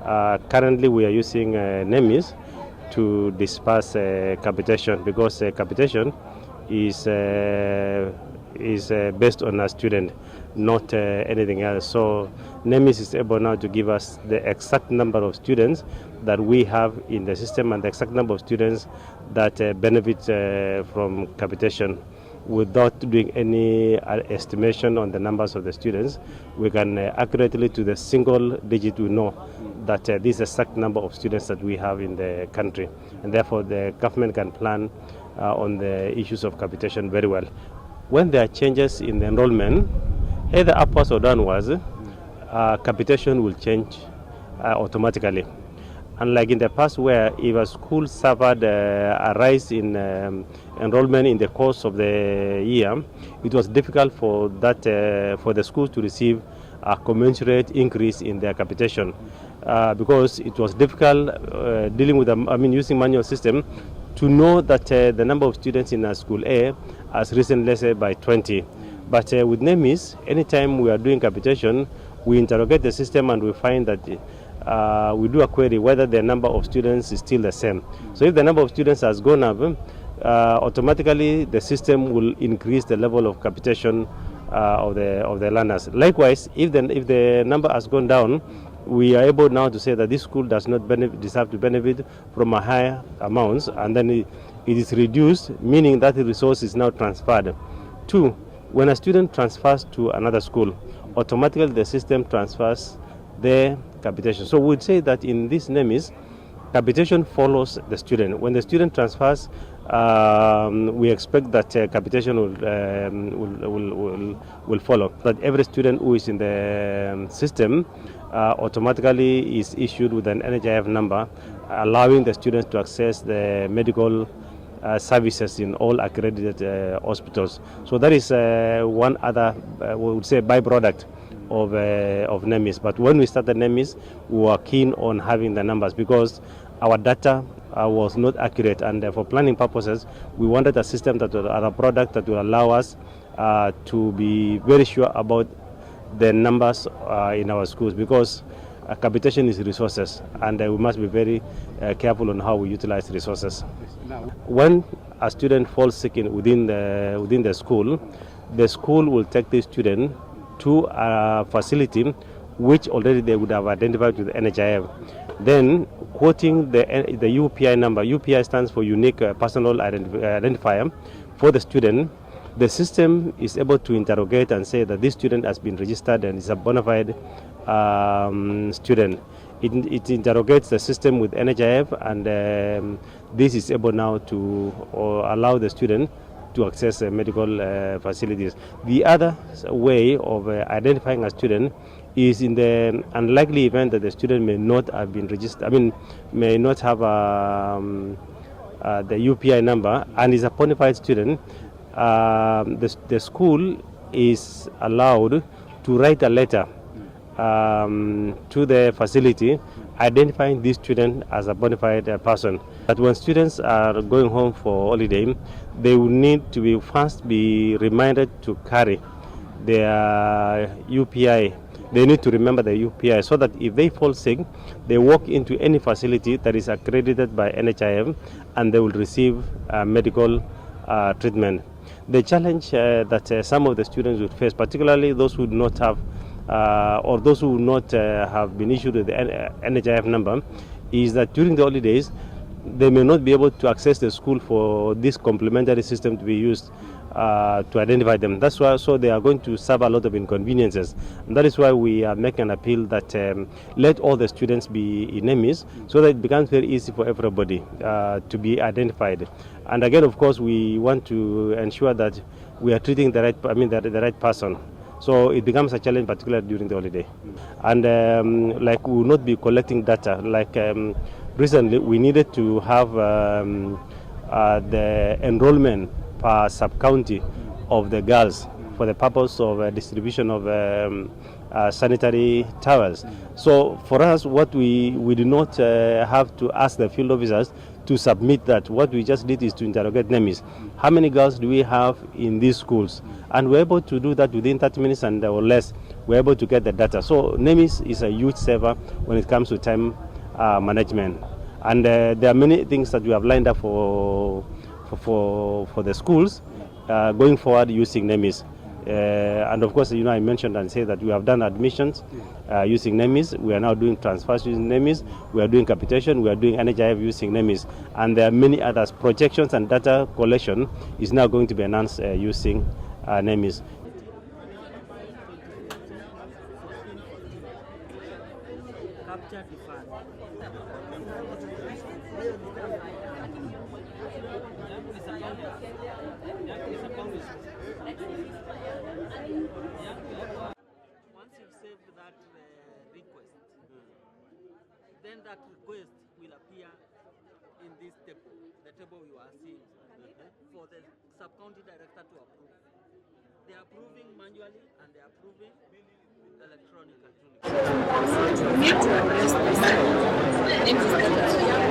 Currently, we are using NEMIS to disperse capitation because capitation is based on a student, not anything else. So NEMIS is able now to give us the exact number of students that we have in the system and the exact number of students that benefit from capitation. Without doing any estimation on the numbers of the students, we can accurately to the single digit we know that this is the exact number of students that we have in the country, and therefore the government can plan on the issues of capitation very well. When there are changes in the enrollment, either upwards or downwards, capitation will change automatically. Unlike in the past where if a school suffered a rise in enrollment in the course of the year, it was difficult for the schools to receive a commensurate increase in their capitation because it was difficult dealing with using manual system to know that the number of students in a school A has risen, let's say, by 20. But with NEMIS, anytime we are doing capitation, we interrogate the system and we find that we do a query whether the number of students is still the same. So if the number of students has gone up, automatically the system will increase the level of capitation of the learners. Likewise, if the number has gone down, we are able now to say that this school does not deserve to benefit from a higher amount, and then it is reduced, meaning that the resource is now transferred. Two, when a student transfers to another school, automatically the system transfers their capitation. So we'd say that in this NEMIS, capitation follows the student. When the student transfers, we expect that capitation will follow. That every student who is in the system automatically is issued with an NHIF number, allowing the students to access the medical services in all accredited hospitals. So that is one other, we would say, byproduct of NEMIS. But when we started NEMIS, we were keen on having the numbers because our data was not accurate, and for planning purposes, we wanted a system that will, a product that will allow us to be very sure about the numbers in our schools, because capitation is resources, and we must be very careful on how we utilize resources. When a student falls sick within the school will take the student to a facility which already they would have identified with the NHIF. Then, quoting the UPI number, UPI stands for Unique Personal Identifier, for the student, the system is able to interrogate and say that this student has been registered and is a bona fide student. It interrogates the system with NHIF, and this is able now to allow the student to access medical facilities. The other way of identifying a student is in the unlikely event that the student may not have been registered, may not have the UPI number and is a bona fide student. The school is allowed to write a letter to the facility identifying this student as a bona fide person. But when students are going home for holiday, they will need to be reminded to carry their UPI. They need to remember the UPI so that if they fall sick, they walk into any facility that is accredited by NHIF and they will receive medical treatment. The challenge that some of the students would face, particularly those who do not have or those who would not have been issued with the NHIF number, is that during the holidays they may not be able to access the school for this complementary system to be used to identify them. That's why, so they are going to suffer a lot of inconveniences. And that is why we are making an appeal that let all the students be in NEMIS so that it becomes very easy for everybody to be identified. And again, of course, we want to ensure that we are treating the right person. So it becomes a challenge, particularly during the holiday. And like we will not be collecting data. Like recently, we needed to have the enrollment per sub-county of the girls for the purpose of distribution of sanitary towels. So for us, what we do not have to ask the field officers to submit that. What we just did is to interrogate NEMIS. How many girls do we have in these schools? And we're able to do that within 30 minutes and or less. We're able to get the data. So NEMIS is a huge saver when it comes to time management. And there are many things that we have lined up for the schools going forward using NEMIS. And of course, I mentioned and said that we have done admissions using NEMIS. We are now doing transfers using NEMIS. We are doing capitation. We are doing NHIF using NEMIS. And there are many others. Projections and data collection is now going to be enhanced using NEMIS. Once you've saved that request, then that request will appear in this table, the table you are seeing, for the sub-county director to approve. They are approving manually and they are approving electronically.